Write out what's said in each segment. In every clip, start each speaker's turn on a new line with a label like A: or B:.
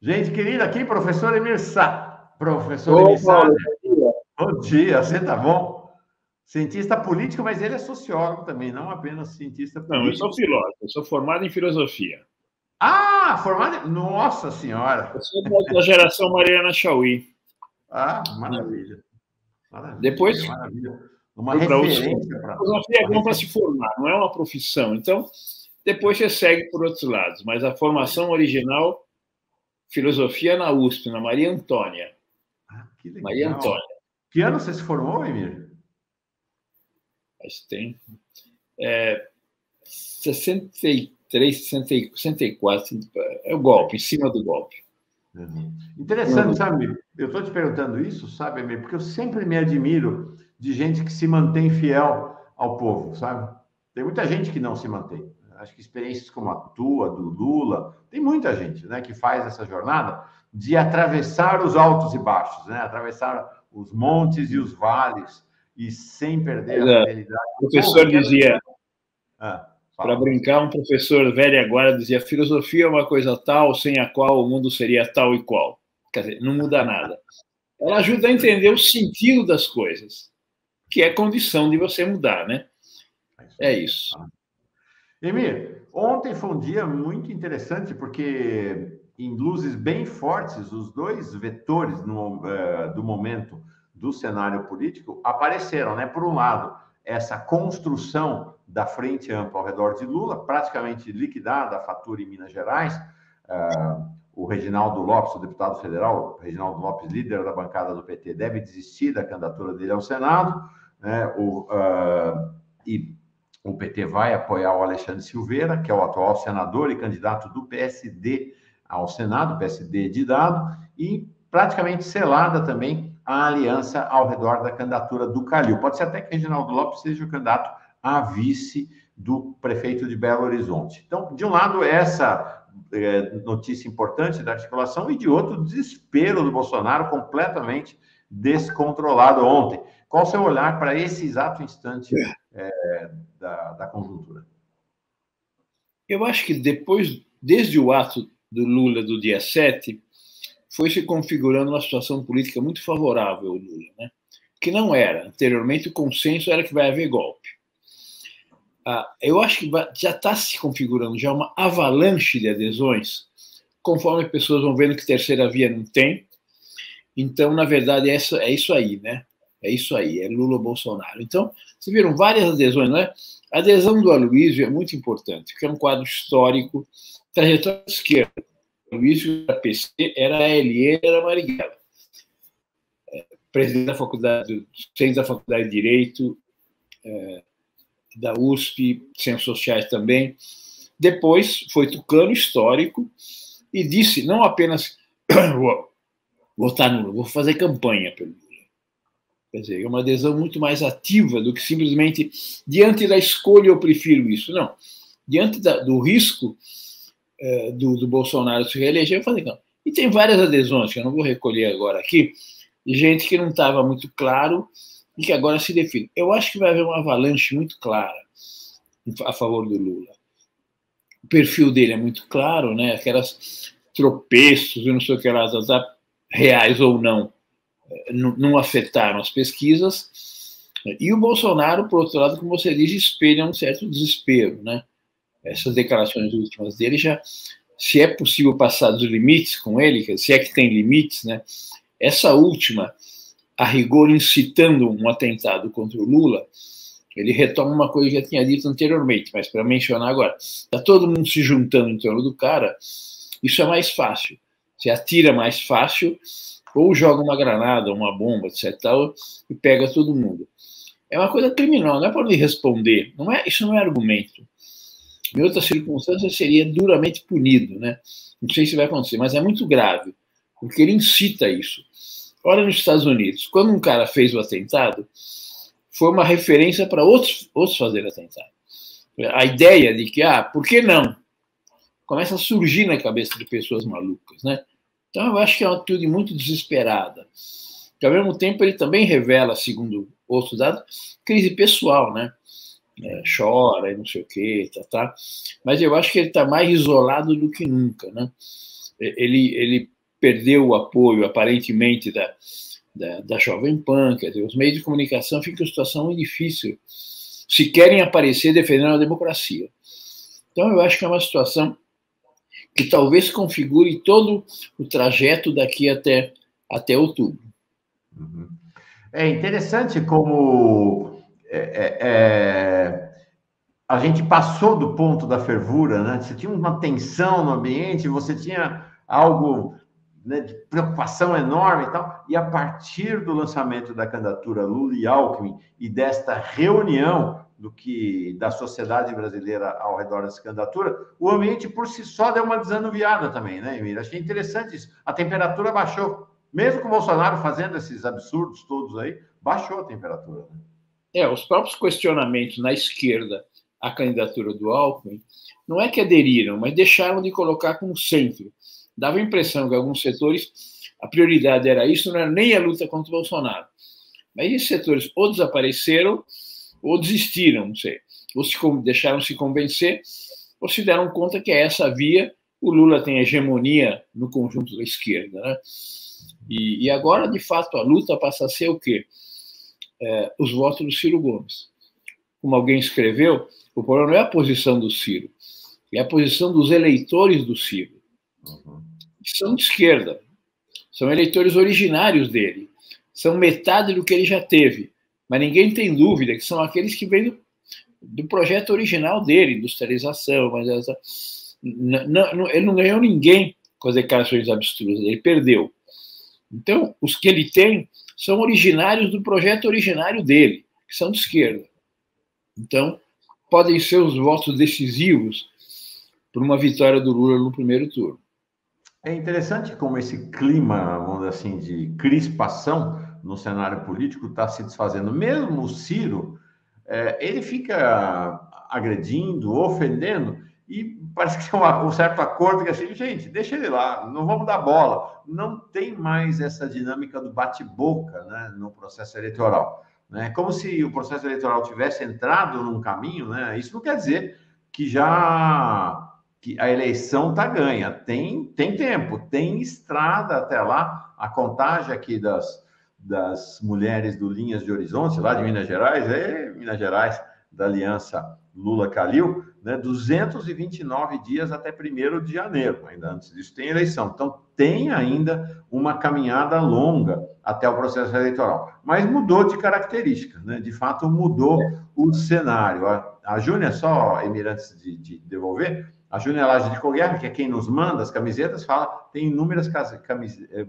A: Gente querida, aqui, professor Emir Sá. Professor
B: Ô,
A: Emir Sá,
B: Paulo, bom dia.
A: bom dia, você tá bom? Cientista político, mas ele é sociólogo também, não apenas cientista
B: Não, eu sou
A: político.
B: filósofo, eu sou formado em filosofia.
A: Ah, formado. Nossa
B: Eu
A: Senhora!
B: sou da geração Mariana Chauí.
A: Ah, maravilha, maravilha,
B: Depois
A: maravilha. Uma
B: fui para outros caminhos.
A: referência para
B: Filosofia é
A: uma
B: bom para se
A: referência.
B: formar, não é uma profissão. Então, depois você segue por outros lados. Mas a formação original, filosofia na USP, na Maria Antônia.
A: Ah, que
B: Maria
A: legal.
B: Antônia.
A: Que ano você se formou, Emir?
B: Mas tem 63, 64. É o golpe, em cima do golpe.
A: Uhum. Interessante, sabe? Eu estou te perguntando isso, sabe, Emir? Porque eu sempre me admiro de gente que se mantém fiel ao povo, sabe? Tem muita gente que não se mantém. Acho que experiências como a tua, do Lula, tem muita gente, né, que faz essa jornada de atravessar os altos e baixos, né? Atravessar os montes e os vales e sem perder
B: Mas,
A: a fidelidade
B: o
A: ao povo.
B: professor dizia, para
A: Fala.
B: brincar, um professor velho agora dizia: filosofia é uma coisa tal, sem a qual o mundo seria tal e qual. Quer dizer, não muda nada. Ela ajuda a entender o sentido das coisas, que é condição de você mudar, né?
A: É isso
B: É
A: aí.
B: isso.
A: Emir, ontem foi um dia muito interessante, porque em luzes bem fortes, os dois vetores do momento do cenário político apareceram, né? Por um lado, essa construção da frente ampla ao redor de Lula, praticamente liquidada a fatura em Minas Gerais. O Reginaldo Lopes, o deputado federal, o Reginaldo Lopes, líder da bancada do PT, deve desistir da candidatura dele ao Senado, né? E o PT vai apoiar o Alexandre Silveira, que é o atual senador e candidato do PSD ao Senado, PSD de dado, e praticamente selada também a aliança ao redor da candidatura do Calil. Pode ser até que Reginaldo Lopes seja o candidato a vice do prefeito de Belo Horizonte. Então, de um lado, essa notícia importante da articulação, e de outro, o desespero do Bolsonaro completamente descontrolado ontem. Qual o seu olhar para esse exato instante da conjuntura?
B: Eu acho que depois, desde o ato do Lula do dia 7, foi se configurando uma situação política muito favorável ao Lula, né? Que não era. Anteriormente, o consenso era que vai haver golpe. Eu acho que já está se configurando já uma avalanche de adesões, conforme as pessoas vão vendo que terceira via não tem. Então, na verdade, é isso aí, né? É isso aí, é Lula-Bolsonaro. Então, vocês viram várias adesões, né? A adesão do Aloysio é muito importante, porque é um quadro histórico, trajetória esquerda. O Aloysio era PC, era ALE, era Marighella. Presidente da faculdade, ciência da faculdade de Direito, da USP, Ciências Sociais também. Depois foi tucano histórico e disse não apenas vou votar no Lula, vou fazer campanha pelo Lula. Quer dizer, é uma adesão muito mais ativa do que simplesmente diante da escolha eu prefiro isso. Não. Diante do risco do Bolsonaro se reeleger, eu falei, não. E tem várias adesões, que eu não vou recolher agora aqui, de gente que não estava muito claro e que agora se define. Eu acho que vai haver uma avalanche muito clara a favor do Lula. O perfil dele é muito claro, né? Aquelas tropeços e não sei o que lá, reais ou não, não afetaram as pesquisas. E o Bolsonaro, por outro lado, como você diz, espelha um certo desespero, né? Essas declarações últimas dele já, se é possível passar dos limites com ele, se é que tem limites, né? Essa última, a rigor incitando um atentado contra o Lula, ele retoma uma coisa que já tinha dito anteriormente, mas para mencionar agora, está todo mundo se juntando em torno do cara, isso é mais fácil. Você atira mais fácil, ou joga uma granada, uma bomba, etc. E pega todo mundo. É uma coisa criminal, não é para ele responder. Isso não é argumento. Em outras circunstâncias seria duramente punido, né? Não sei se vai acontecer, mas é muito grave, porque ele incita isso. Olha nos Estados Unidos, quando um cara fez o atentado, foi uma referência para outros fazerem atentado. A ideia de que, por que não? Começa a surgir na cabeça de pessoas malucas, né? Então, eu acho que é uma atitude muito desesperada. Que, ao mesmo tempo, ele também revela, segundo outros dados, crise pessoal, né? Chora e não sei o quê, tá. Mas eu acho que ele está mais isolado do que nunca, né? ele perdeu o apoio, aparentemente, da Jovem Pan, quer dizer, os meios de comunicação ficam em situação muito difícil se querem aparecer defendendo a democracia. Então, eu acho que é uma situação que talvez configure todo o trajeto daqui até outubro.
A: É interessante como a gente passou do ponto da fervura, né? Você tinha uma tensão no ambiente, você tinha algo, né, de preocupação enorme e tal, e a partir do lançamento da candidatura Lula e Alckmin e desta reunião da sociedade brasileira ao redor dessa candidatura, o ambiente por si só deu uma desanuviada também, né, Emílio? Achei interessante isso. A temperatura baixou. Mesmo com o Bolsonaro fazendo esses absurdos todos aí, baixou a temperatura. Né?
B: Os próprios questionamentos na esquerda à candidatura do Alckmin não é que aderiram, mas deixaram de colocar como centro. Dava a impressão que alguns setores, a prioridade era isso, não era nem a luta contra o Bolsonaro. Mas esses setores ou desapareceram ou desistiram, não sei. Ou deixaram se convencer, ou se deram conta que é essa via. O Lula tem hegemonia no conjunto da esquerda, né? E agora, de fato, a luta passa a ser o quê? Os votos do Ciro Gomes. Como alguém escreveu, o problema não é a posição do Ciro, é a posição dos eleitores do Ciro, que são de esquerda, são eleitores originários dele, são metade do que ele já teve, mas ninguém tem dúvida que são aqueles que vêm do projeto original dele, industrialização, mas ele não ganhou ninguém com as declarações abstrusas, ele perdeu. Então, os que ele tem são originários do projeto originário dele, que são de esquerda. Então, podem ser os votos decisivos para uma vitória do Lula no primeiro turno.
A: É interessante como esse clima, vamos dizer assim, de crispação no cenário político está se desfazendo. Mesmo o Ciro, ele fica agredindo, ofendendo, e parece que tem um certo acordo que é assim, gente, deixa ele lá, não vamos dar bola. Não tem mais essa dinâmica do bate-boca, né, no processo eleitoral. Né? Como se o processo eleitoral tivesse entrado num caminho, né? Isso não quer dizer que a eleição está ganha. Tem tempo, tem estrada até lá. A contagem aqui das mulheres do Linhas de Horizonte, lá de Minas Gerais, da aliança Lula-Calil, né, 229 dias até 1º de janeiro. Ainda antes disso tem eleição. Então, tem ainda uma caminhada longa até o processo eleitoral. Mas mudou de característica, né? De fato, mudou o cenário. A Júnia, só, Emir, antes de devolver, a Júnia Laje de Coguerra, que é quem nos manda as camisetas, fala, tem inúmeras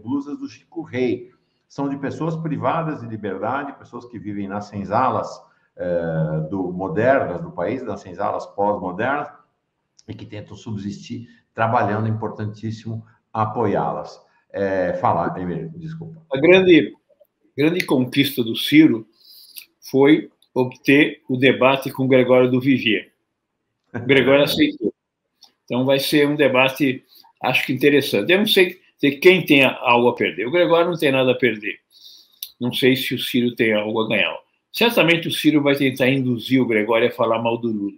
A: blusas do Chico Rei. São de pessoas privadas de liberdade, pessoas que vivem nas senzalas modernas do país, nas senzalas pós-modernas, e que tentam subsistir trabalhando, importantíssimo apoiá-las. Fala, Emílio, desculpa.
B: A grande conquista do Ciro foi obter o debate com o Gregório do Vivier. O Gregório aceitou. Então vai ser um debate, acho que interessante. Eu não sei quem tem algo a perder. O Gregório não tem nada a perder. Não sei se o Ciro tem algo a ganhar. Certamente o Ciro vai tentar induzir o Gregório a falar mal do Lula.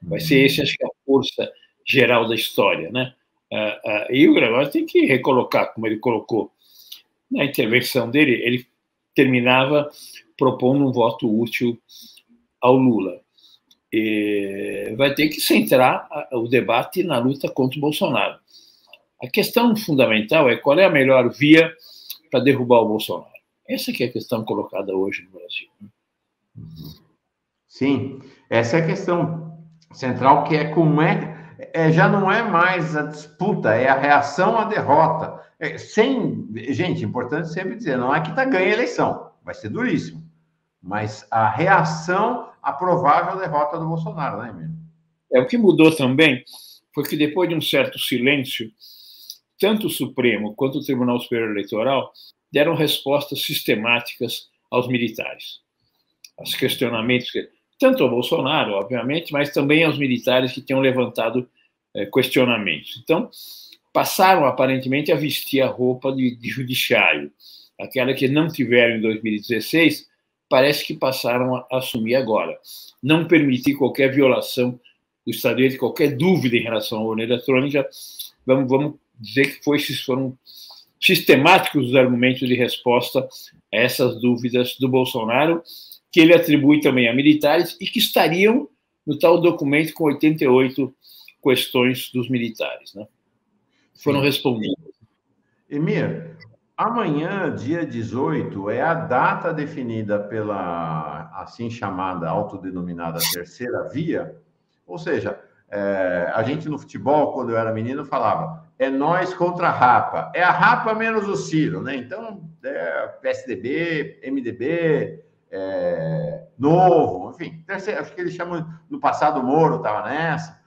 B: Vai ser esse, acho que, a força geral da história, né? E o Gregório tem que recolocar, como ele colocou na intervenção dele, ele terminava propondo um voto útil ao Lula. E vai ter que centrar o debate na luta contra o Bolsonaro. A questão fundamental é qual é a melhor via para derrubar o Bolsonaro. Essa que é a questão colocada hoje no Brasil.
A: Sim, essa é a questão central, que é como já não é mais a disputa, é a reação à derrota. Gente, importante sempre dizer, não é que está ganha a eleição, vai ser duríssimo, mas a reação à provável derrota do Bolsonaro, né, Emílio?
B: O que mudou também foi que depois de um certo silêncio, tanto o Supremo quanto o Tribunal Superior Eleitoral deram respostas sistemáticas aos militares. Aos questionamentos, tanto ao Bolsonaro, obviamente, mas também aos militares que tinham levantado questionamentos. Então, passaram, aparentemente, a vestir a roupa de judiciário. Aquela que não tiveram em 2016, parece que passaram a assumir agora. Não permitir qualquer violação do Estado de Direito, qualquer dúvida em relação à urna eletrônica. Vamos dizer que foram sistemáticos os argumentos de resposta a essas dúvidas do Bolsonaro, que ele atribui também a militares e que estariam no tal documento com 88 questões dos militares, né? Foram respondidas.
A: Emir, amanhã, dia 18, é a data definida pela assim chamada, autodenominada terceira via, ou seja, a gente no futebol, quando eu era menino, falava é nós contra a Rapa, é a Rapa menos o Ciro, né? Então, PSDB, MDB, Novo, enfim, terceira, acho que eles chamam, no passado o Moro estava nessa.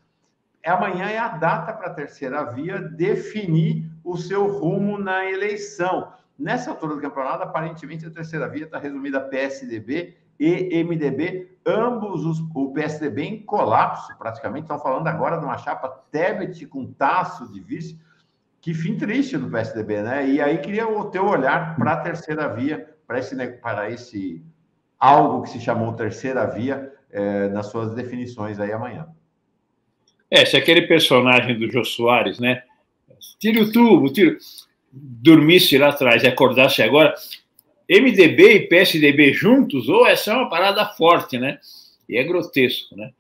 A: Amanhã é a data para a terceira via definir o seu rumo na eleição. Nessa altura do campeonato, aparentemente, a terceira via está resumida a PSDB e MDB, ambos o PSDB em colapso, praticamente. Estão falando agora de uma chapa Tebet com Tasso de vice. Que fim triste do PSDB, né? E aí queria o teu olhar para a terceira via, para esse algo que se chamou terceira via, nas suas definições aí amanhã.
B: Se aquele personagem do Jô Soares, né? Tire o tubo, dormisse lá atrás e acordasse agora, MDB e PSDB juntos, essa é uma parada forte, né? E é grotesco, né?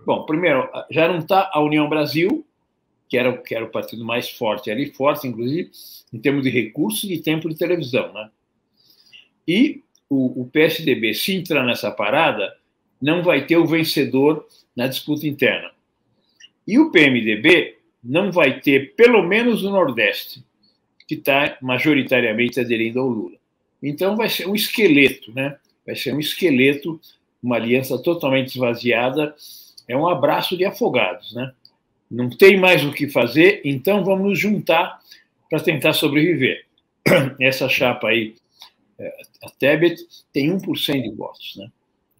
B: Bom, primeiro, já não está a União Brasil, que era o partido mais forte ali, forte, inclusive, em termos de recursos e de tempo de televisão, né? E o PSDB, se entrar nessa parada, não vai ter o vencedor na disputa interna. E o PMDB não vai ter, pelo menos no Nordeste, que está majoritariamente aderindo ao Lula. Então vai ser um esqueleto, né? Vai ser um esqueleto, uma aliança totalmente esvaziada, é um abraço de afogados, né? Não tem mais o que fazer, então vamos nos juntar para tentar sobreviver. Essa chapa aí, a Tebet, tem 1% de votos, né?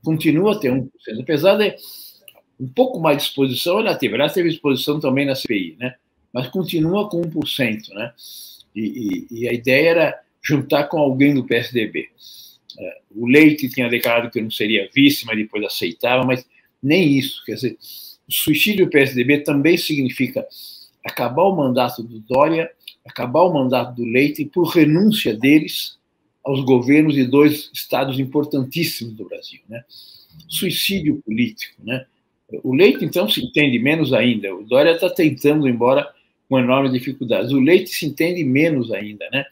B: Continua a ter 1%, apesar de um pouco mais de exposição, ela teve exposição também na CPI, né? Mas continua com 1%, né? E a ideia era juntar com alguém do PSDB. O Leite tinha declarado que não seria vice, mas depois aceitava, mas nem isso. Quer dizer, o suicídio do PSDB também significa acabar o mandato do Dória, acabar o mandato do Leite por renúncia deles aos governos de 2 estados importantíssimos do Brasil, né? Suicídio político, né? O Leite, então, se entende menos ainda. O Dória está tentando ir embora com enormes dificuldades. O Leite se entende menos ainda, né?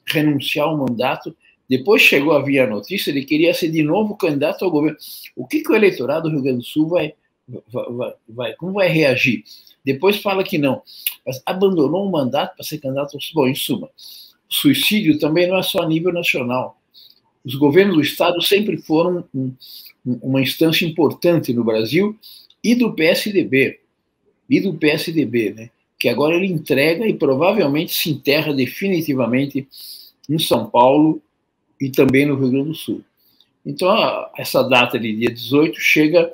B: Renunciar ao mandato. Depois chegou a vir a notícia de que queria ser de novo candidato ao governo. O que o eleitorado do Rio Grande do Sul como vai reagir? Depois fala que não. Mas abandonou o mandato para ser candidato ao... Bom, em suma, o suicídio também não é só a nível nacional. Os governos do Estado sempre foram uma instância importante no Brasil e do PSDB, né? Que agora ele entrega e provavelmente se enterra definitivamente em São Paulo e também no Rio Grande do Sul. Então, essa data de dia 18 chega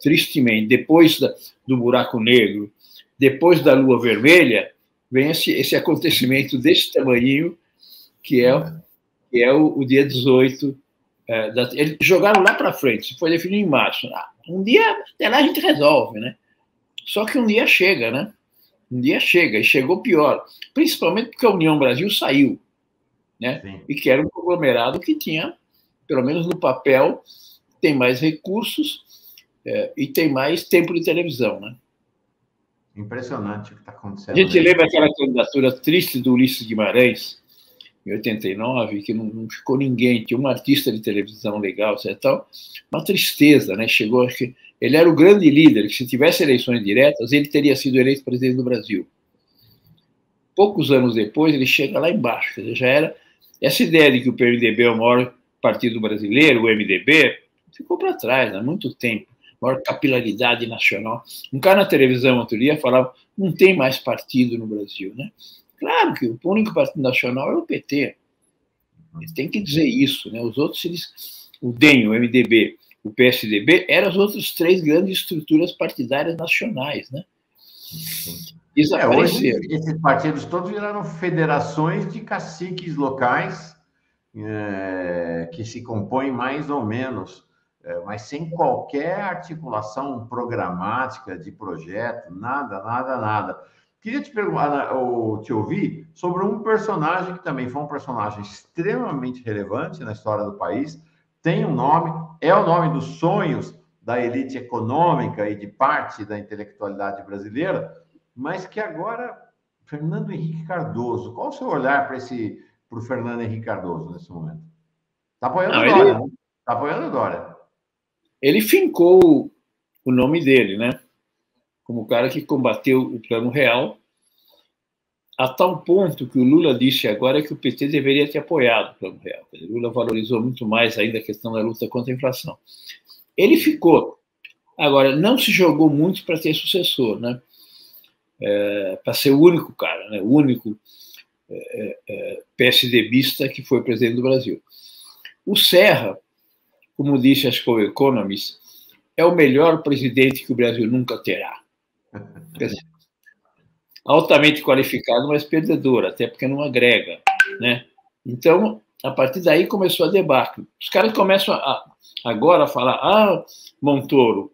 B: tristemente. Depois do buraco negro, depois da lua vermelha, vem esse acontecimento desse tamanho, que é o dia 18. Eles jogaram lá para frente, foi definido em março. Um dia, até lá a gente resolve, né? Só que um dia chega, né? Um dia chega, e chegou pior. Principalmente porque a União Brasil saiu, né? Sim. E que era um conglomerado que tinha, pelo menos no papel, tem mais recursos e tem mais tempo de televisão, né?
A: Impressionante o que está acontecendo.
B: A gente lembra aquela candidatura triste do Ulisses Guimarães, em 89, que não ficou ninguém, tinha um artista de televisão legal, etc. Uma tristeza, né? Chegou, acho que ele era o grande líder, que se tivesse eleições diretas, ele teria sido eleito presidente do Brasil. Poucos anos depois, ele chega lá embaixo, quer dizer, já era essa ideia de que o PMDB é o maior partido brasileiro, o MDB, ficou para trás há muito tempo. Maior capilaridade nacional. Um cara na televisão outro dia falava, não tem mais partido no Brasil, né? Claro que o único partido nacional é o PT. Eles têm que dizer isso, né? Os outros, o DEM, o MDB, o PSDB, eram as outras 3 grandes estruturas partidárias nacionais, né?
A: Desapareceram. Hoje, esses partidos todos viraram federações de caciques locais que se compõem mais ou menos, mas sem qualquer articulação programática de projeto, nada. Queria te perguntar, ou te ouvir sobre um personagem que também foi um personagem extremamente relevante na história do país, tem um nome, é o nome dos sonhos da elite econômica e de parte da intelectualidade brasileira, mas que agora, Fernando Henrique Cardoso, qual o seu olhar para o Fernando Henrique Cardoso nesse momento? Está apoiando
B: Não,
A: o Dória, né? Está apoiando o Dória.
B: ele fincou o nome dele, né? Como o cara que combateu o Plano Real, a tal ponto que o Lula disse agora que o PT deveria ter apoiado o Plano Real. O Lula valorizou muito mais ainda a questão da luta contra a inflação. Ele ficou. Agora, não se jogou muito para ter sucessor, né? Para ser o único cara, né? O único PSDBista que foi presidente do Brasil. O Serra, como disse acho que o Economist, é o melhor presidente que o Brasil nunca terá. Quer dizer, altamente qualificado, mas perdedor, até porque não agrega, né? Então, a partir daí começou a debacle. Os caras começam agora a falar, Montoro,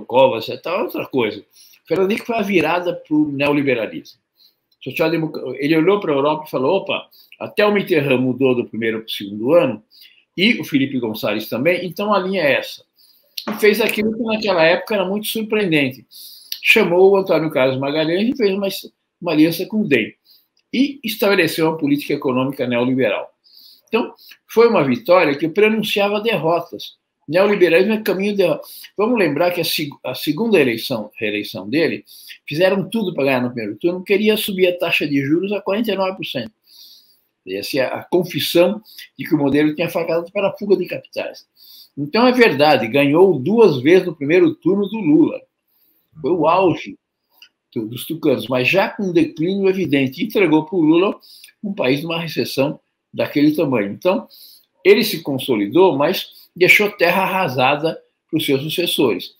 B: Covas, tal, outra coisa. Fernando Henrique foi a virada para o neoliberalismo. Ele olhou para a Europa e falou, opa, até o Mitterrand mudou do primeiro para o segundo ano, e o Felipe Gonçalves também, então a linha é essa. E fez aquilo que naquela época era muito surpreendente. Chamou o Antônio Carlos Magalhães e fez uma aliança com o DEM. E estabeleceu uma política econômica neoliberal. Então, foi uma vitória que prenunciava derrotas. Neoliberalismo é caminho de derrota. Vamos lembrar que a segunda reeleição dele, fizeram tudo para ganhar no primeiro turno, queria subir a taxa de juros a 49%. Essa é a confissão de que o modelo tinha fracasado para a fuga de capitais. Então, é verdade, ganhou 2 vezes no primeiro turno do Lula. Foi o auge dos tucanos, mas já com um declínio evidente. Entregou para o Lula um país numa recessão daquele tamanho. Então, ele se consolidou, mas deixou terra arrasada para os seus sucessores.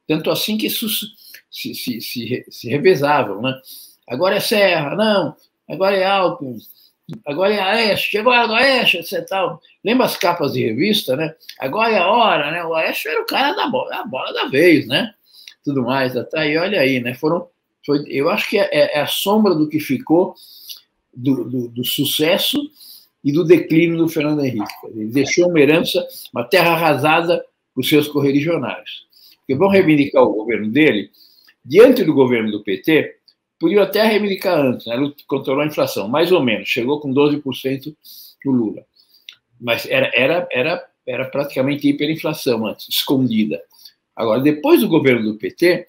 B: Tanto assim que se revezavam. Né? Agora é Serra, não, agora é Alckmin, agora é Aécio, chegou a Aécio, etc. Lembra as capas de revista, né? Agora é a hora, né? O Aécio era o cara da bola da vez, né? Tudo mais, tá? E olha aí, né? Eu acho que é a sombra do que ficou do sucesso e do declínio do Fernando Henrique. Ele deixou uma herança, uma terra arrasada para os seus correligionários. Porque vão reivindicar o governo dele, diante do governo do PT, podiam até reivindicar antes, né? Ele controlou a inflação, mais ou menos, chegou com 12% do Lula. Mas era praticamente hiperinflação antes, escondida. Agora, depois do governo do PT,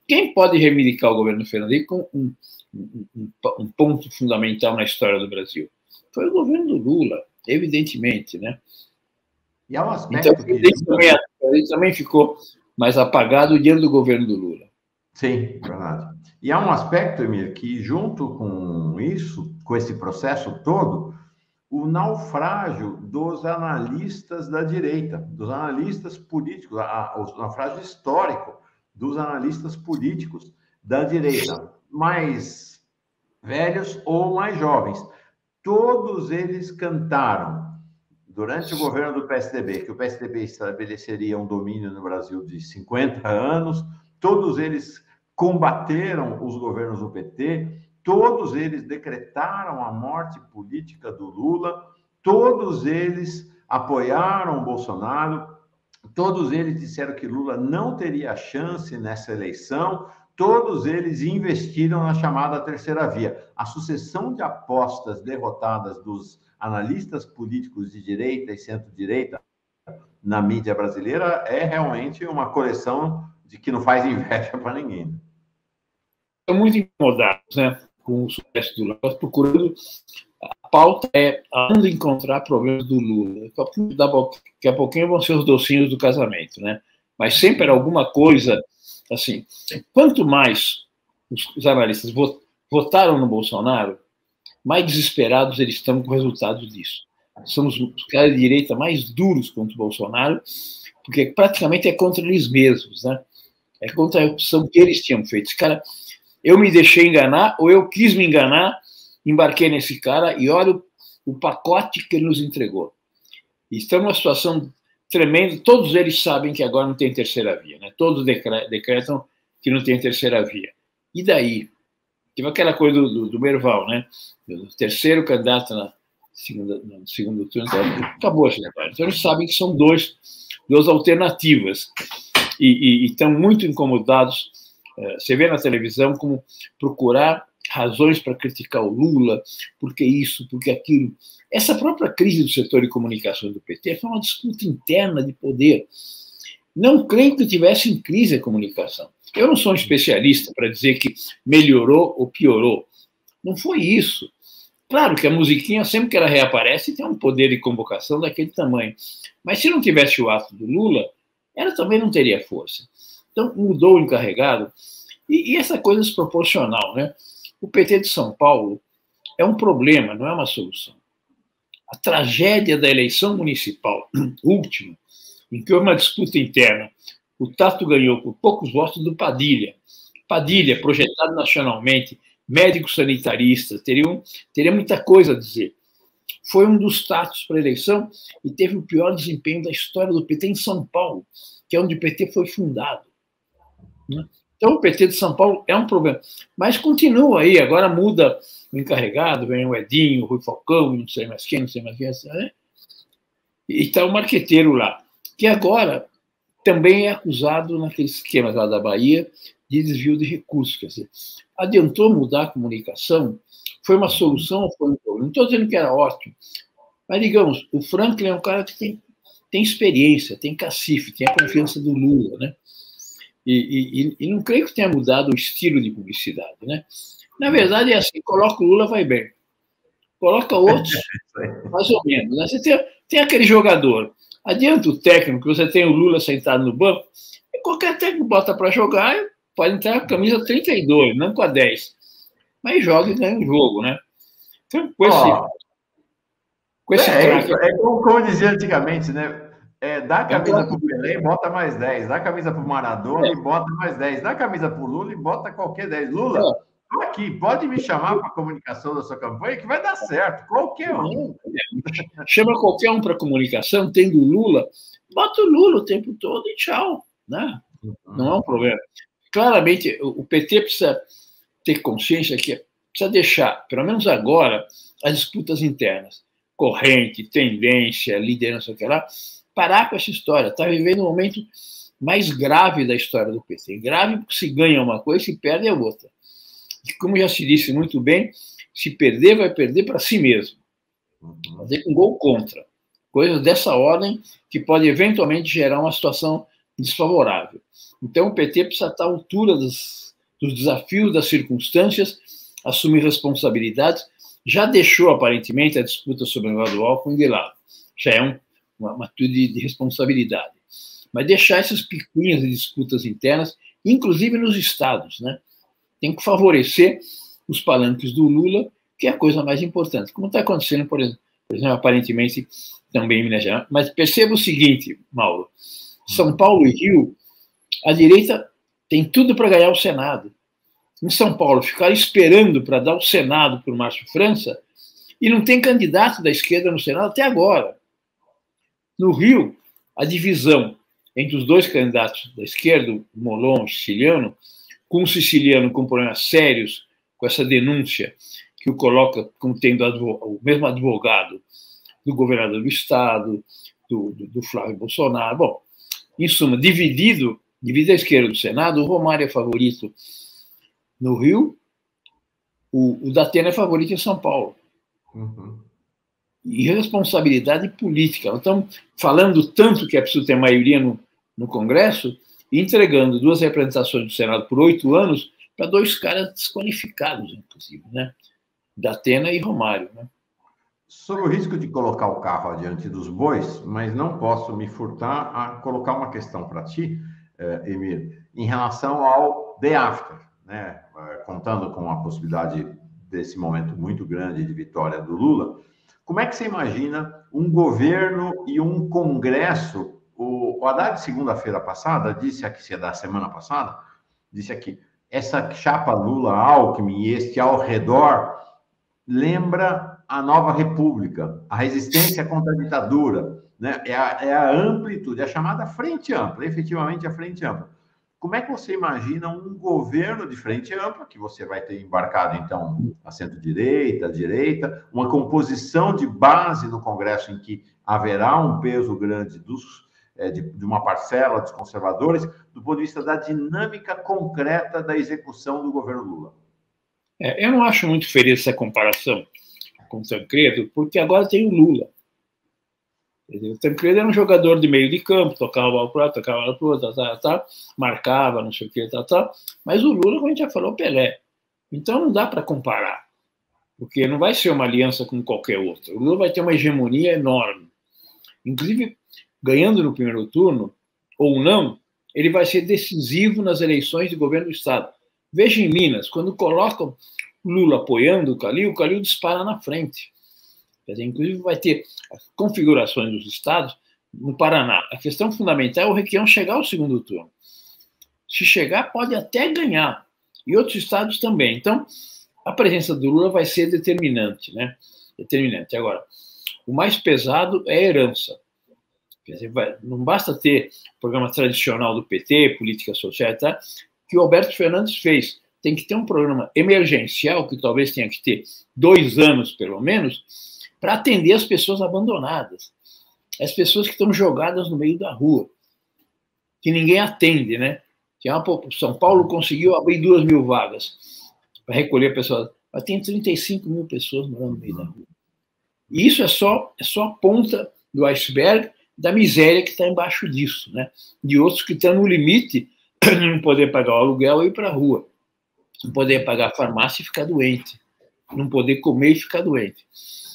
B: quem pode reivindicar o governo do Fernando Henrique com um ponto fundamental na história do Brasil? Foi o governo do Lula, evidentemente, né?
A: E há um aspecto
B: então, ele também ficou mais apagado diante do governo do Lula.
A: Sim, verdade. E há um aspecto, Emir, que junto com isso, com esse processo todo, o naufrágio dos analistas da direita, dos analistas políticos, o naufrágio histórico dos analistas políticos da direita, mais velhos ou mais jovens. Todos eles cantaram, durante o governo do PSDB, que o PSDB estabeleceria um domínio no Brasil de 50 anos, todos eles combateram os governos do PT, todos eles decretaram a morte política do Lula, todos eles apoiaram o Bolsonaro, todos eles disseram que Lula não teria chance nessa eleição, todos eles investiram na chamada terceira via. A sucessão de apostas derrotadas dos analistas políticos de direita e centro-direita na mídia brasileira é realmente uma coleção de que não faz inveja para ninguém.
B: Estão muito incomodados, né, com o sucesso do Lula, procurando. A pauta é onde encontrar problemas do Lula. Daqui a pouquinho vão ser os docinhos do casamento, né? Mas sempre era alguma coisa assim. Quanto mais os analistas votaram no Bolsonaro, mais desesperados eles estão com o resultado disso. São os caras de direita mais duros contra o Bolsonaro, porque praticamente é contra eles mesmos, né? É contra a opção que eles tinham feito. Esse cara, eu me deixei enganar, ou eu quis me enganar, embarquei nesse cara e olha o pacote que ele nos entregou. E estamos numa situação tremenda, todos eles sabem que agora não tem terceira via, né? Todos decretam que não tem terceira via. E daí? Tive aquela coisa do Merval, né? O terceiro candidato no segundo turno, então, acabou esse negócio. Então, eles sabem que são duas alternativas e estão muito incomodados. Você vê na televisão como procurar razões para criticar o Lula, porque isso, porque aquilo. Essa própria crise do setor de comunicação do PT foi uma disputa interna de poder. Não creio que tivesse em crise a comunicação. Eu não sou um especialista para dizer que melhorou ou piorou. Não foi isso. Claro que a musiquinha, sempre que ela reaparece, tem um poder de convocação daquele tamanho. Mas se não tivesse o ato do Lula, ela também não teria força. Então, mudou o encarregado. E essa coisa desproporcional, né? O PT de São Paulo é um problema, não é uma solução. A tragédia da eleição municipal última, em que houve uma disputa interna, o Tato ganhou por poucos votos do Padilha. Padilha, projetado nacionalmente, médico sanitarista, teria muita coisa a dizer. Foi um dos tatos para a eleição e teve o pior desempenho da história do PT em São Paulo, que é onde o PT foi fundado. Então, o PT de São Paulo é um problema. Mas continua aí, agora muda o encarregado, vem o Edinho, o Rui Falcão, não sei mais quem, né? E está o marqueteiro lá, que agora também é acusado naqueles esquemas lá da Bahia de desvio de recursos. Quer dizer, adiantou mudar a comunicação? Foi uma solução ou foi um problema? Não estou dizendo que era ótimo, mas, digamos, o Franklin é um cara que tem experiência, tem cacife, tem a confiança do Lula, né? E não creio que tenha mudado o estilo de publicidade, né? Na verdade, é assim, coloca o Lula, vai bem. Coloca outros, mais ou menos. Né? Você tem aquele jogador, adianta o técnico, você tem o Lula sentado no banco, e qualquer técnico bota para jogar, pode entrar com a camisa 32, não com a 10. Mas joga e ganha o jogo, né? Então, com esse craque...
A: É como dizia antigamente, né? Dá a camisa para o Pelé e bota mais 10. Dá a camisa para o Maradona e bota mais 10. Dá a camisa para o Lula e bota qualquer 10. Lula, estou aqui. Pode me chamar para a comunicação da sua campanha que vai dar certo. Qualquer um.
B: Chama qualquer um para a comunicação, tendo o Lula, bota o Lula o tempo todo e tchau. Né? Não é um problema. Claramente, o PT precisa ter consciência que precisa deixar, pelo menos agora, as disputas internas. Corrente, tendência, liderança, que lá, parar com essa história. Está vivendo um momento mais grave da história do PT. Grave porque se ganha uma coisa, se perde a outra. E como já se disse muito bem, se perder, vai perder para si mesmo. Fazer um gol contra. Coisas dessa ordem que pode eventualmente gerar uma situação desfavorável. Então o PT precisa estar à altura dos desafios, das circunstâncias, assumir responsabilidades. Já deixou, aparentemente, a disputa sobre o negócio do Alckmin de lado. Já é uma atitude de responsabilidade. Mas deixar essas picuinhas de disputas internas, inclusive nos estados, né? Tem que favorecer os palanques do Lula, que é a coisa mais importante. Como está acontecendo, por exemplo, aparentemente, também em Minas Gerais. Mas perceba o seguinte, Mauro. São Paulo e Rio, a direita tem tudo para ganhar o Senado. Em São Paulo, ficar esperando para dar o Senado para o Márcio França, e não tem candidato da esquerda no Senado até agora. No Rio, a divisão entre os dois candidatos da esquerda, o Molon e o Siciliano, com o Siciliano com problemas sérios, com essa denúncia que o coloca como tendo o mesmo advogado do governador do Estado, do Flávio Bolsonaro. Bom, em suma, divide a esquerda do Senado, o Romário é favorito no Rio, o Datena é favorito em São Paulo. Irresponsabilidade política. Nós estamos falando tanto que é preciso ter maioria no Congresso e entregando 2 representações do Senado por 8 anos para 2 caras desqualificados, inclusive, né? Datena e Romário. Né?
A: Sob o risco de colocar o carro adiante dos bois, mas não posso me furtar a colocar uma questão para ti, Emir, em relação ao The After, né? Contando com a possibilidade desse momento muito grande de vitória do Lula. Como é que você imagina um governo e um congresso? O Haddad, segunda-feira passada, disse aqui, da semana passada, disse aqui, essa chapa Lula-Alckmin e este ao redor lembra a nova república, a resistência contra a ditadura, né? É a amplitude, a chamada frente ampla, efetivamente a frente ampla. como é que você imagina um governo de frente ampla, que você vai ter embarcado, então, a centro-direita, a direita, uma composição de base no Congresso em que haverá um peso grande de uma parcela dos conservadores, do ponto de vista da dinâmica concreta da execução do governo Lula?
B: Eu não acho muito feliz essa comparação com o Tancredo, porque agora tem o Lula. O Tancredo era um jogador de meio de campo, tocava a bola para lá, tocava a bola para outro, marcava, não sei o que, mas o Lula, como a gente já falou, Pelé. Então não dá para comparar, porque não vai ser uma aliança com qualquer outra. O Lula vai ter uma hegemonia enorme. Inclusive, ganhando no primeiro turno, ou não, ele vai ser decisivo nas eleições de governo do Estado. Veja em Minas, quando colocam Lula apoiando o Calil dispara na frente. Quer dizer, inclusive, vai ter as configurações dos estados no Paraná. A questão fundamental é o Requião chegar ao segundo turno. Se chegar, pode até ganhar. E outros estados também. Então, a presença do Lula vai ser determinante, né? Determinante. Agora, o mais pesado é a herança. Quer dizer, não basta ter o programa tradicional do PT, política social, tá? Que o Alberto Fernandes fez. Tem que ter um programa emergencial, que talvez tenha que ter 2 anos, pelo menos, para atender as pessoas abandonadas, as pessoas que estão jogadas no meio da rua, que ninguém atende, né? São Paulo conseguiu abrir 2.000 vagas para recolher pessoas, mas tem 35 mil pessoas morando no meio da rua. E isso é só a ponta do iceberg da miséria que está embaixo disso, né? De outros que estão no limite de não poder pagar o aluguel e ir para a rua, não poder pagar a farmácia e ficar doente, não poder comer e ficar doente.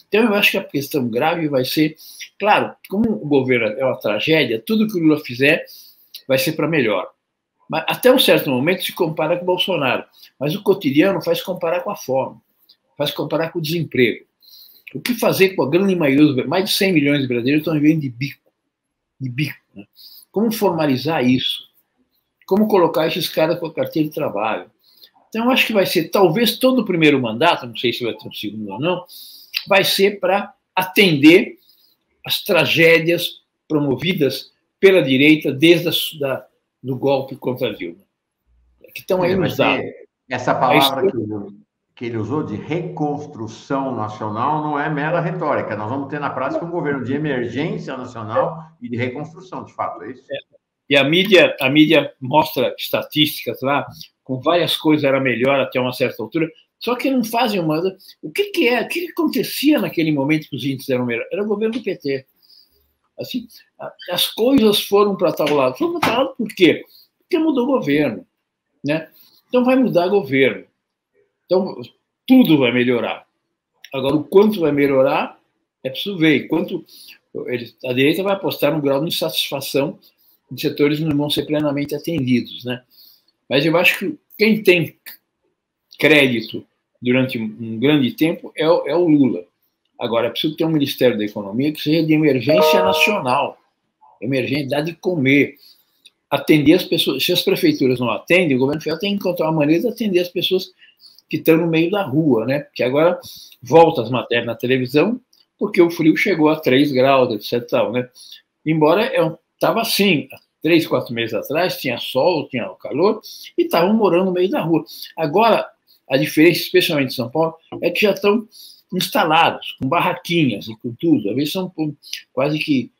B: Então, eu acho que a questão grave vai ser, claro, como o governo é uma tragédia, tudo que o Lula fizer vai ser para melhor. Mas até um certo momento se compara com o Bolsonaro, mas o cotidiano faz comparar com a fome, faz comparar com o desemprego. O que fazer com a grande maioria, mais de 100 milhões de brasileiros estão vivendo de bico, né? Como formalizar isso? Como colocar esses caras com a carteira de trabalho? Então, eu acho que vai ser, talvez, todo o primeiro mandato, não sei se vai ter um segundo ou não, vai ser para atender as tragédias promovidas pela direita desde do golpe contra a Dilma, que estão aí nos dados.
A: Essa palavra que ele usou de reconstrução nacional não é mera retórica. Nós vamos ter na prática um governo de emergência nacional e de reconstrução, de fato, é isso?
B: E a mídia mostra estatísticas lá, com várias coisas era melhor até uma certa altura, só que não fazem uma... O que acontecia naquele momento que os índices eram melhores? Era o governo do PT. Assim, as coisas foram para tal lado. Foram para tal lado por quê? Porque mudou o governo, né? Então vai mudar o governo. Então tudo vai melhorar. Agora, o quanto vai melhorar é preciso ver. A direita vai apostar no grau de insatisfação de setores que não vão ser plenamente atendidos, né? Mas eu acho que quem tem crédito durante um grande tempo é o Lula. Agora, é preciso ter um Ministério da Economia que seja de emergência nacional, emergência, dar de comer, atender as pessoas. Se as prefeituras não atendem, o governo federal tem que encontrar uma maneira de atender as pessoas que estão no meio da rua, né? Porque agora volta as matérias na televisão, porque o frio chegou a 3 graus, etc. Tal, né? Embora estava assim, 3, 4 meses atrás, tinha sol, tinha calor, e estavam morando no meio da rua. Agora, a diferença, especialmente em São Paulo, é que já estão instalados, com barraquinhas e com tudo. Às vezes são quase que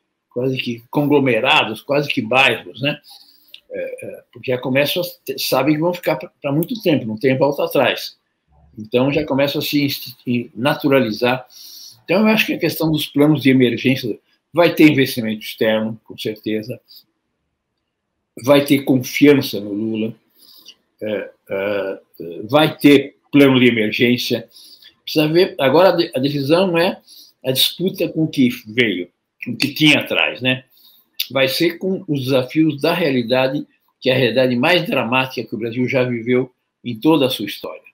B: conglomerados, quase que bairros, né? Porque já começam sabem que vão ficar para muito tempo, não tem volta atrás. Então, já começam a se naturalizar. Então, eu acho que a questão dos planos de emergência vai ter investimento externo, com certeza, vai ter confiança no Lula, vai ter plano de emergência. Precisa ver. Agora, a decisão não é a disputa com o que veio, o que tinha atrás, né? Vai ser com os desafios da realidade, que é a realidade mais dramática que o Brasil já viveu em toda a sua história.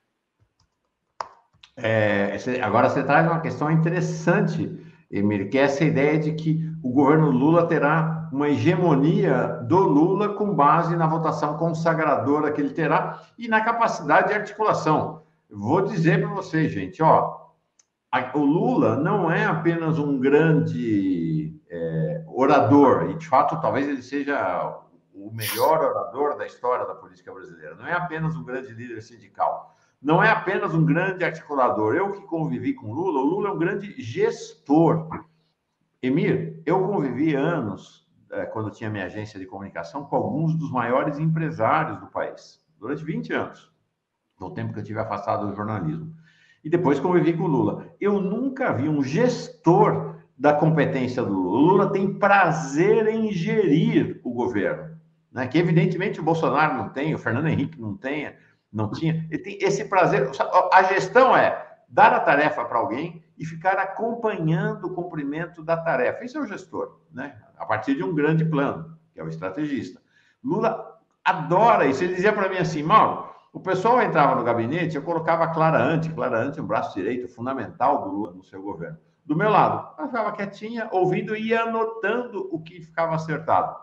A: Agora você traz uma questão interessante, Emílio, que é essa ideia de que o governo Lula terá uma hegemonia do Lula com base na votação consagradora que ele terá e na capacidade de articulação. Vou dizer para vocês, gente, o Lula não é apenas um grande orador, e de fato talvez ele seja o melhor orador da história da política brasileira. Não é apenas um grande líder sindical. Não é apenas um grande articulador. Eu que convivi com o Lula é um grande gestor. Emir, eu convivi anos, quando tinha minha agência de comunicação, com alguns dos maiores empresários do país, durante 20 anos, no tempo que eu estive afastado do jornalismo. E depois convivi com o Lula. Eu nunca vi um gestor da competência do Lula. O Lula tem prazer em gerir o governo, né? Que evidentemente o Bolsonaro não tem, o Fernando Henrique não tinha. Ele tem esse prazer. A gestão é dar a tarefa para alguém e ficar acompanhando o cumprimento da tarefa. Isso é o gestor, né? A partir de um grande plano, que é o estrategista. Lula adora isso. Ele dizia para mim assim, Mauro, o pessoal entrava no gabinete, eu colocava a Clara Ante, o braço direito fundamental do Lula no seu governo. Do meu lado, ela ficava quietinha, ouvindo e ia anotando o que ficava acertado.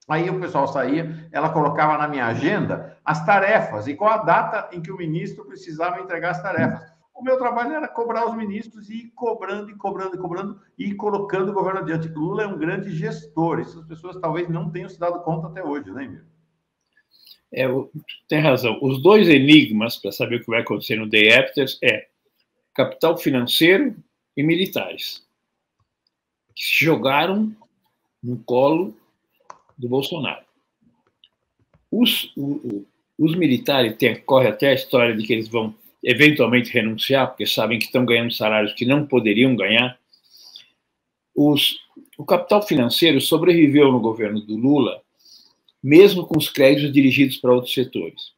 A: Aí o pessoal saía, ela colocava na minha agenda as tarefas e qual a data em que o ministro precisava entregar as tarefas. O meu trabalho era cobrar os ministros e ir cobrando, e colocando o governo adiante. Lula é um grande gestor. Isso as pessoas talvez não tenham se dado conta até hoje, né, Emílio?
B: Tem razão. Os dois enigmas para saber o que vai acontecer no Day Afters é capital financeiro e militares, que se jogaram no colo do Bolsonaro. Os militares corre até a história de que eles vão eventualmente renunciar, porque sabem que estão ganhando salários que não poderiam ganhar. O capital financeiro sobreviveu no governo do Lula, mesmo com os créditos dirigidos para outros setores.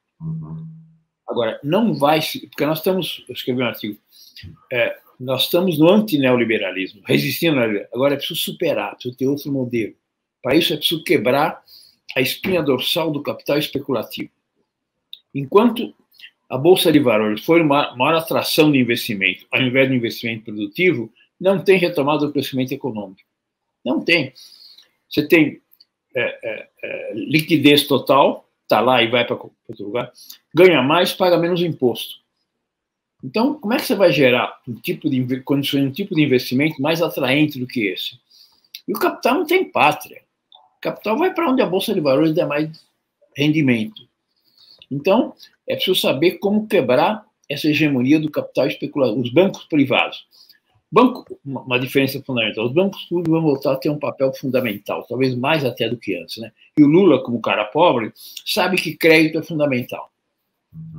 B: Agora, não vai... Porque nós estamos... Eu escrevi um artigo. Nós estamos no antineoliberalismo, resistindo ao neoliberalismo. Agora é preciso superar, precisa ter outro modelo. Para isso é preciso quebrar a espinha dorsal do capital especulativo. Enquanto a Bolsa de Valores foi uma maior atração de investimento, ao invés de investimento produtivo, não tem retomado o crescimento econômico. Não tem. Você tem liquidez total, está lá e vai para outro lugar, ganha mais, paga menos imposto. Então, como é que você vai gerar condições, um tipo de investimento mais atraente do que esse? E o capital não tem pátria. O capital vai para onde a Bolsa de Valores dá mais rendimento. Então, é preciso saber como quebrar essa hegemonia do capital especulativo. Os bancos privados. Uma diferença fundamental. Os bancos públicos vão voltar a ter um papel fundamental, talvez mais até do que antes, né? E o Lula, como cara pobre, sabe que crédito é fundamental.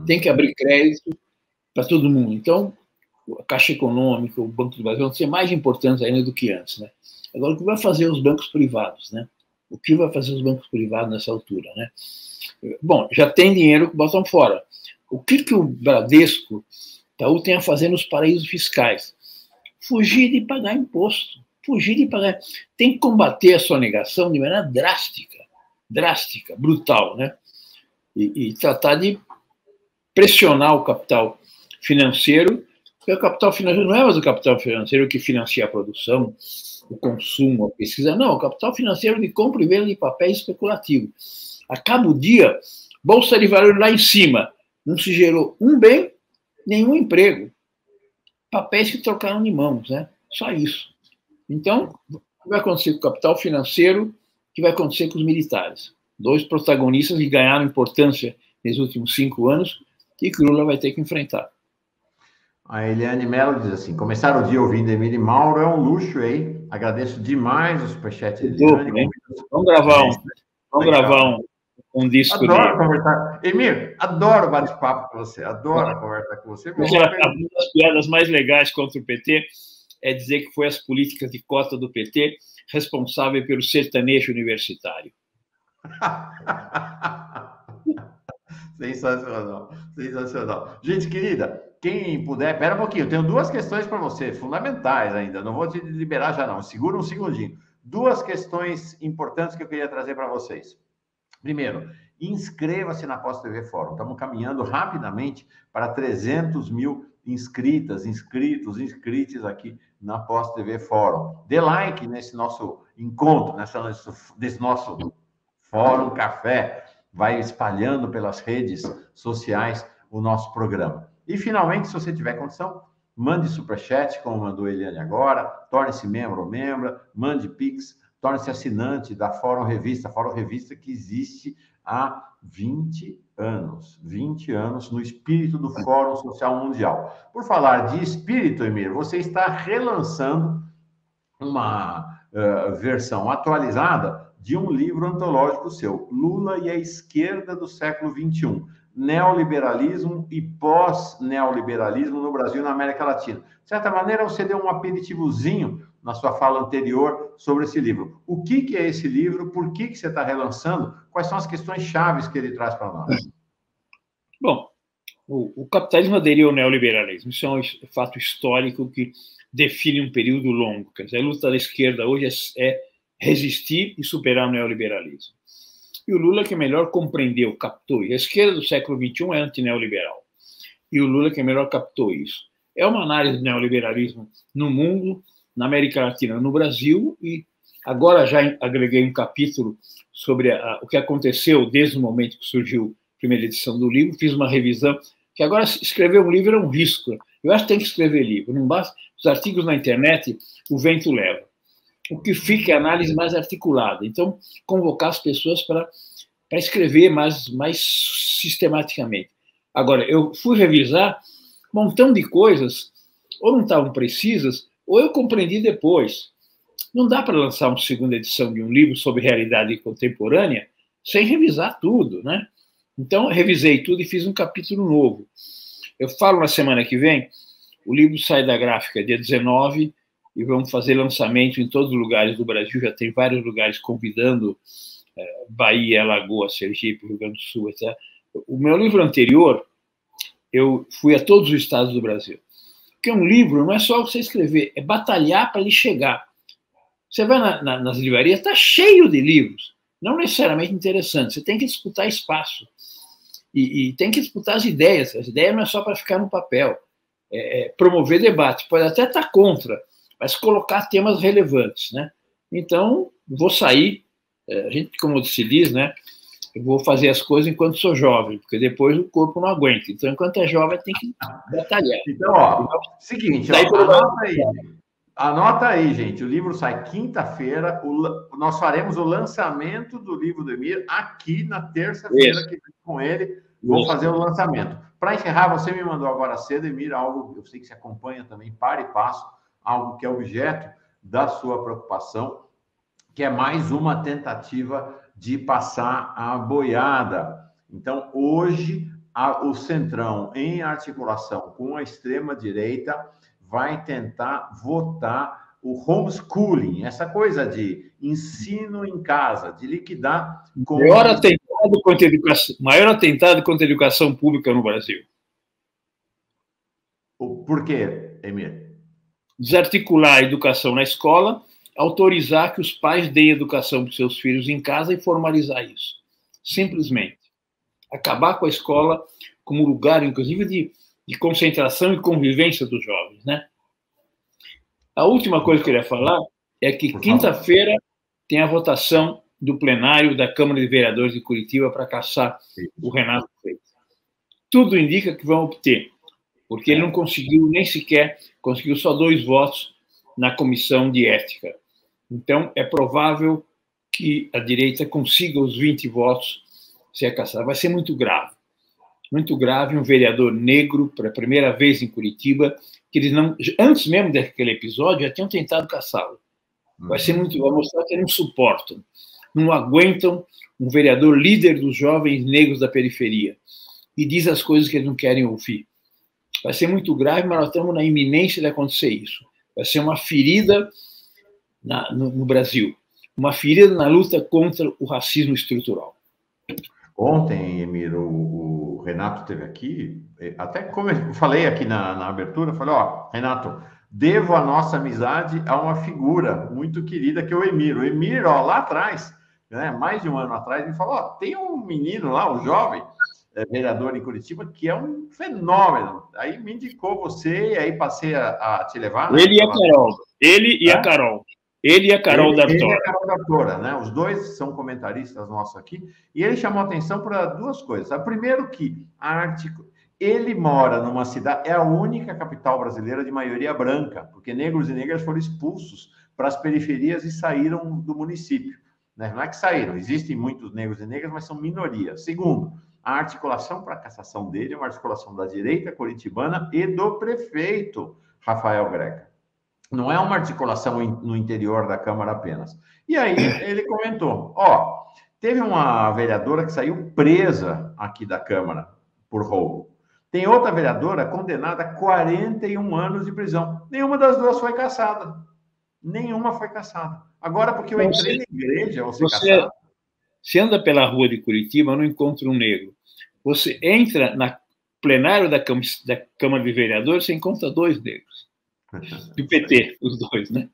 B: Tem que abrir crédito para todo mundo. Então, a Caixa Econômica, o Banco do Brasil vão ser mais importantes ainda do que antes, né? Agora, o que vai fazer os bancos privados, né? O que vai fazer os bancos privados nessa altura, né? Bom, já tem dinheiro que botam fora. O que o Bradesco, Itaú, tem a fazer nos paraísos fiscais? Fugir de pagar imposto. Fugir de pagar. Tem que combater a sonegação de maneira drástica, brutal, né? E tratar de pressionar o capital financeiro, porque o capital financeiro não é mais o capital financeiro que financia a produção, o consumo, a pesquisa. Não, o capital financeiro de compra e venda de papéis especulativos. Acaba o dia, Bolsa de Valores lá em cima, não se gerou um bem, nenhum emprego. Papéis que trocaram de mãos, né? Só isso. Então, o que vai acontecer com o capital financeiro? O que vai acontecer com os militares? Dois protagonistas que ganharam importância nos últimos 5 anos e que o Lula vai ter que enfrentar.
A: A Eliane Mello diz assim, começar o dia ouvindo Emílio e Mauro é um luxo, hein? Agradeço demais o superchat de Eliane.
B: Vamos gravar um disco.
A: Adoro conversar. Emílio, adoro bate-papo com você. Adoro conversar com você.
B: Uma das piadas mais legais contra o PT é dizer que foi as políticas de cota do PT responsável pelo sertanejo universitário.
A: Sensacional, sensacional. Gente querida, quem puder, espera um pouquinho, eu tenho 2 questões para você, fundamentais ainda, não vou te liberar já não, segura um segundinho. 2 questões importantes que eu queria trazer para vocês. Primeiro, inscreva-se na Pós TV Fórum. Estamos caminhando rapidamente para 300 mil inscritos aqui na Pós TV Fórum. Dê like nesse nosso encontro, nesse nosso Fórum Café. Vai espalhando pelas redes sociais o nosso programa. E, finalmente, se você tiver condição, mande superchat, como mandou a Eliane agora, torne-se membro ou membra, mande Pix torne-se assinante da Fórum Revista que existe há 20 anos. 20 anos no espírito do Fórum Social Mundial. Por falar de espírito, Emir, você está relançando uma versão atualizada de um livro antológico seu, Lula e a Esquerda do Século XXI, Neoliberalismo e Pós-Neoliberalismo no Brasil e na América Latina. De certa maneira, você deu um aperitivozinho na sua fala anterior sobre esse livro. O que é esse livro? Por que você está relançando? Quais são as questões chaves que ele traz para nós?
B: Bom, o capitalismo aderiu ao neoliberalismo. Isso é um fato histórico que define um período longo. Quer dizer, a luta da esquerda hoje é resistir e superar o neoliberalismo. E o Lula que melhor compreendeu, captou. E a esquerda do século XXI é antineoliberal. E o Lula que melhor captou isso. É uma análise do neoliberalismo no mundo, na América Latina, no Brasil, e agora já agreguei um capítulo sobre o que aconteceu desde o momento que surgiu a primeira edição do livro, fiz uma revisão, que agora escrever um livro é um risco. Eu acho que tem que escrever livro, não basta os artigos na internet, o vento leva. O que fica é a análise mais articulada. Então, convocar as pessoas para escrever mais sistematicamente. Agora, eu fui revisar um montão de coisas, ou não estavam precisas, ou eu compreendi depois. Não dá para lançar uma segunda edição de um livro sobre realidade contemporânea sem revisar tudo, né? Então, revisei tudo e fiz um capítulo novo. Eu falo na semana que vem, o livro sai da gráfica dia 19 e vamos fazer lançamento em todos os lugares do Brasil, já tem vários lugares convidando, Bahia, Alagoas, Sergipe, Rio Grande do Sul, etc. O meu livro anterior, eu fui a todos os estados do Brasil. Porque um livro não é só você escrever, é batalhar para ele chegar. Você vai nas livrarias, está cheio de livros, não necessariamente interessantes, você tem que disputar espaço. E tem que disputar as ideias. As ideias não é só para ficar no papel. Promover debate. Pode até estar contra, mas colocar temas relevantes, né? Então, vou sair, a gente, como se diz, né? Eu vou fazer as coisas enquanto sou jovem, porque depois o corpo não aguenta. Então, enquanto é jovem, tem que batalhar.
A: Então, seguinte, anota aí, gente. O livro sai quinta-feira. Nós faremos o lançamento do livro do Emir aqui na terça-feira, que com ele. Vou fazer o lançamento. Para encerrar, você me mandou agora cedo, Emir, algo que eu sei que você acompanha também, para e passo, algo que é objeto da sua preocupação, que é mais uma tentativa de passar a boiada. Então, hoje, o Centrão, em articulação com a extrema-direita, vai tentar votar o homeschooling, essa coisa de ensino em casa, de liquidar...
B: Maior atentado contra a educação pública no Brasil.
A: Por quê, Emir?
B: Desarticular a educação na escola, autorizar que os pais deem educação para os seus filhos em casa e formalizar isso. Simplesmente. Acabar com a escola como lugar, inclusive, de concentração e convivência dos jovens, né? A última coisa que eu queria falar é que quinta-feira tem a votação do plenário da Câmara de Vereadores de Curitiba para caçar o Renato Freitas. Tudo indica que vão obter, porque ele não conseguiu nem sequer, conseguiu só 2 votos na comissão de ética. Então, é provável que a direita consiga os 20 votos se é caçado. Vai ser muito grave. Muito grave, um vereador negro, pela primeira vez em Curitiba, que eles não, antes mesmo daquele episódio, já tinham tentado caçá-lo. Vai mostrar que eles não suportam, não aguentam um vereador líder dos jovens negros da periferia e diz as coisas que eles não querem ouvir. Vai ser muito grave, mas nós estamos na iminência de acontecer isso. Vai ser uma ferida no Brasil, uma ferida na luta contra o racismo estrutural.
A: Ontem, Emir, o Renato esteve aqui, até como eu falei aqui na abertura, falei, Renato, devo a nossa amizade a uma figura muito querida que é o Emir. O Emir, lá atrás, né, mais de um ano atrás, me falou, tem um menino lá, um jovem, vereador em Curitiba, que é um fenômeno. Aí me indicou você, e aí passei a te levar.
B: Ele e a Carol. Ele e a Carol. Ele e a Carol D'Artora.
A: Ele e a Carol D'Artora, né? Os dois são comentaristas nossos aqui. E ele chamou atenção para 2 coisas. Primeiro que ele mora numa cidade, é a única capital brasileira de maioria branca, porque negros e negras foram expulsos para as periferias e saíram do município. Né? Não é que saíram, existem muitos negros e negras, mas são minoria. Segundo, a articulação para a cassação dele é uma articulação da direita curitibana e do prefeito Rafael Greca. Não é uma articulação no interior da Câmara apenas. E aí ele comentou, teve uma vereadora que saiu presa aqui da Câmara por roubo. Tem outra vereadora condenada a 41 anos de prisão. Nenhuma das duas foi cassada. Nenhuma foi cassada. Agora, porque eu entrei na igreja, eu vou ser cassado.
B: Você anda pela rua de Curitiba, não encontra um negro. Você entra na plenário da Câmara de Vereadores, você encontra 2 negros. Do PT, os 2, né?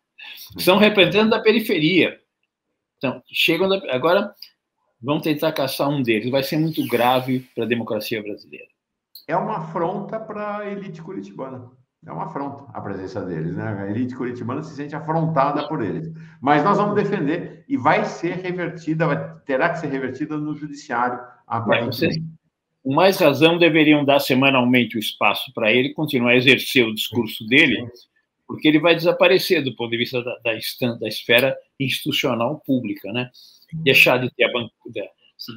B: São representantes da periferia. Então, chegam agora vão tentar caçar um deles. Vai ser muito grave para a democracia brasileira.
A: É uma afronta para a elite curitibana. É uma afronta a presença deles, né? A elite curitibana se sente afrontada por eles. Mas nós vamos defender e vai ser revertida, terá que ser revertida no judiciário aparentemente.
B: Com mais razão, deveriam dar semanalmente o espaço para ele continuar a exercer o discurso dele, porque ele vai desaparecer do ponto de vista da esfera institucional pública, né? Deixar de ter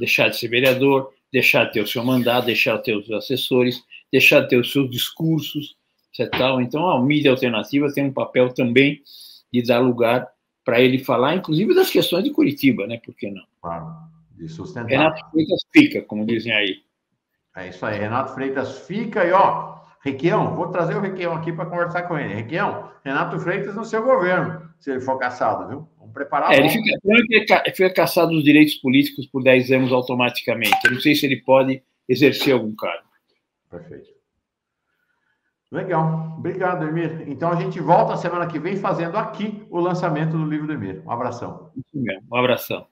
B: deixar de ser vereador, deixar de ter o seu mandato, deixar de ter os assessores, deixar de ter os seus discursos, etc. Então, a mídia alternativa tem um papel também de dar lugar para ele falar, inclusive das questões de Curitiba, né? Por que não?
A: Claro, de sustentar.
B: Renato Freitas fica, como dizem aí.
A: É isso aí, Renato Freitas fica e, Requião, vou trazer o Requião aqui para conversar com ele. Requião, Renato Freitas no seu governo, se ele for cassado, viu? Vamos preparar.
B: Ele fica cassado dos direitos políticos por 10 anos automaticamente. Eu não sei se ele pode exercer algum cargo.
A: Perfeito. Legal. Obrigado, Emir. Então, a gente volta semana que vem fazendo aqui o lançamento do livro do Emir. Um abração.
B: Isso mesmo. Um abração.